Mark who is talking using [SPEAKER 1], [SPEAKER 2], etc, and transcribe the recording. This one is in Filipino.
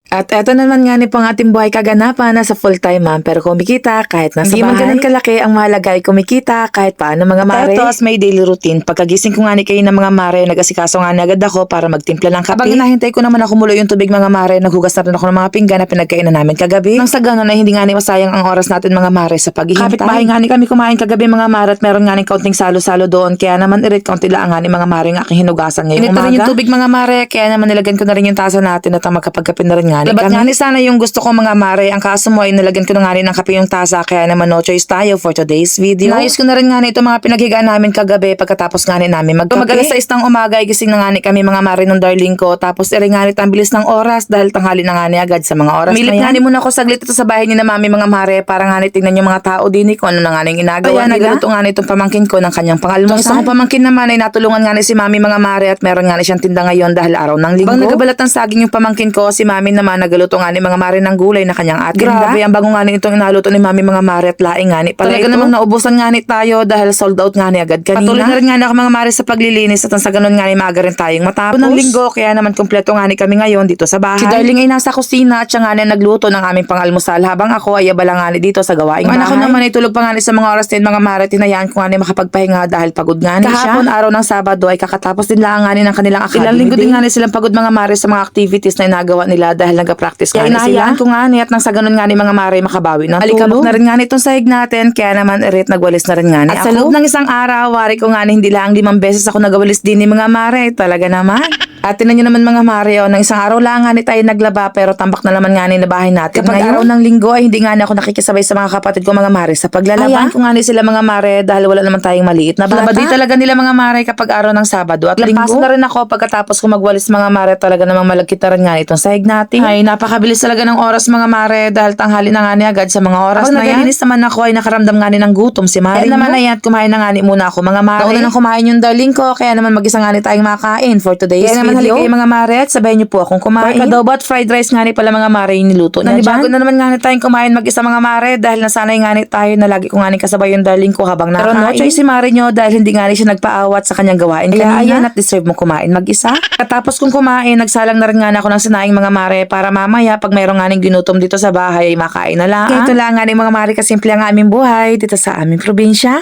[SPEAKER 1] At eto naman nga ni po ang ating buhay kaganapan, nasa full-time ma'am pero kumikita kahit nasa
[SPEAKER 2] Hindi man
[SPEAKER 1] bahay.
[SPEAKER 2] ganun
[SPEAKER 1] kalaki, ang mahalaga ay kumikita kahit paano mga mare.
[SPEAKER 2] At eto,
[SPEAKER 1] as may daily routine, pagkagising ko nga ni kayo ng mga mare, nag-asikaso nga ni agad ako para magtimpla ng kape. Habang hinahintay ko naman ako mulo yung tubig mga mare, naghugas na rin ako ng mga pinggan na pinagkainan namin kagabi. Nang sa ganun ay hindi nga ni masayang ang oras natin mga mare sa paghihintay. Kapit-bahay nga ni kami kumain kagabi mga mare at meron nga ni kaunting salo-salo doon, kaya naman irit kaunti lang nga ni mga mare ang aking hinugasan ngayong umaga. Rin yung tubig mga mare, kaya naman nilagyan ko na rin yung tasa natin at magkapagkape na rin nga ni kami. Nga ni sana yung gusto ko mga mare, ang kaso mo ay nilagyan ko na nga rin ng kape yung tasa, kaya naman no choice tayo for today's video. Naayos ko na rin nga ni ito mga pinaghigaan namin kagabi pagkatapos nga ni namin magkape. Mag-alas 6 ng umaga ay gising na nga ni kami mga mare ng darling ko, tapos nga ni ang bilis ng oras dahil tanghali na nga ni agad sa mga oras
[SPEAKER 2] Milit
[SPEAKER 1] na yan.
[SPEAKER 2] nga
[SPEAKER 1] Nga ni muna ako saglit ito sa bahay ni na mami mga mare para nga ni tingnan yung mga tao din kung ano na nga ni ginagawa nila. Nagluto nga ni itong pamangkin ko ng kanyang pangalmusal. Isang pamangkin naman ay natulungan nga ni si mami mga mare at meron nga ni siyang tinda ngayon dahil araw ng linggo. Bang nagabalat ng saging yung pamangkin ko, si mami naman nagaluto nga ni mga mare ng gulay na kanyang atinda. Grabe, ang bago nga ni itong inaluto ni mami mga mare at laing nga ni pala talaga namang naubusan nga ni tayo dahil sold out nga ni agad kanina. Patuloy na rin nga ni ako mga mare sa paglilinis at sa ganun nga ni maaga rin tayong matapos. Ng linggo, kaya naman kumpleto nga ni kami ngayon dito sa bahay. Si Darling ay nasa kusina at siya nga ni nagluto ng aming pangalmusal habang ako ay abala nga ni dito sa gawaing bahay. Anak ko naman ay tulog pa nga ni sa mga oras din mga mare, tinayaan ko nga ni makapagpahinga dahil pagod nga ni siya. Kahapon araw ng Sabado ay kakatapos din lang nga ni ng kanilang academy. Ilang linggo din nga ni silang pagod mga mare sa mga activities na inagawa nila dahil nag-practice nga ni sila. Ko nga ni at nang sa ganun nga ni mga mare makabawi ng tulog. Alikabok na rin nga ni itong sahig natin, kaya naman irit nagwalis na rin nga ni ako. At sa loob ng isang araw, wari ko nga ni hindi lang 5 beses ako nagawalis din ni mga mare, talaga naman. At tinan nyo naman mga mare, ng isang araw lang nga ni tayo naglaba pero tambak na naman nga ni na bahay natin. Kapag araw ng linggo ay hindi nga ni ako nakikisabay sa mga kapatid ko mga mare sa paglalaba. Ayan ko nga ni sila mga mare dahil wala naman tayong maliit na bata. Labadi talaga nila mga mare kapag araw ng Sabado at linggo. Lampas na rin ako pagkatapos ko magwalis mga mare, talaga namang malagkit na rin nga itong sahig natin. Ay napakabilis talaga ng oras mga mare dahil tanghali na nga ni agad sa mga oras na yan. Nagalinis naman ako ay nakaramdam nga ni ng gutom si Mare. Kaya naman ay kumain na nga ni muna ako mga mare. Nauna nang kumain yung darling ko, kaya naman mag-isa nga ni tayong makain for today's video. Kaya naman halika kayo mga mare at sabayan niyo po akong kumain. Pork adobo at fried rice nga ni pala mga mare yung niluto niya. Bago na naman nga ni tayong kumain mag-isa mga mare dahil nasanay nga ni tayo na lagi ko nga ni kasabay yung darling ko habang nakain. Pero no choice si Mare nyo dahil hindi nga ni siya nagpaawat sa kanyang gawain kanina. Ayan at deserve mo kumain mag-isa. Katapos kong kumain, nagsalang na rin nga ako ng sinaing mga mare para mamaya pag mayroong nga ning ginutom dito sa bahay ay makain na lang. Ito lang nga ni mga mare kasimple ang aming buhay dito sa aming probinsya.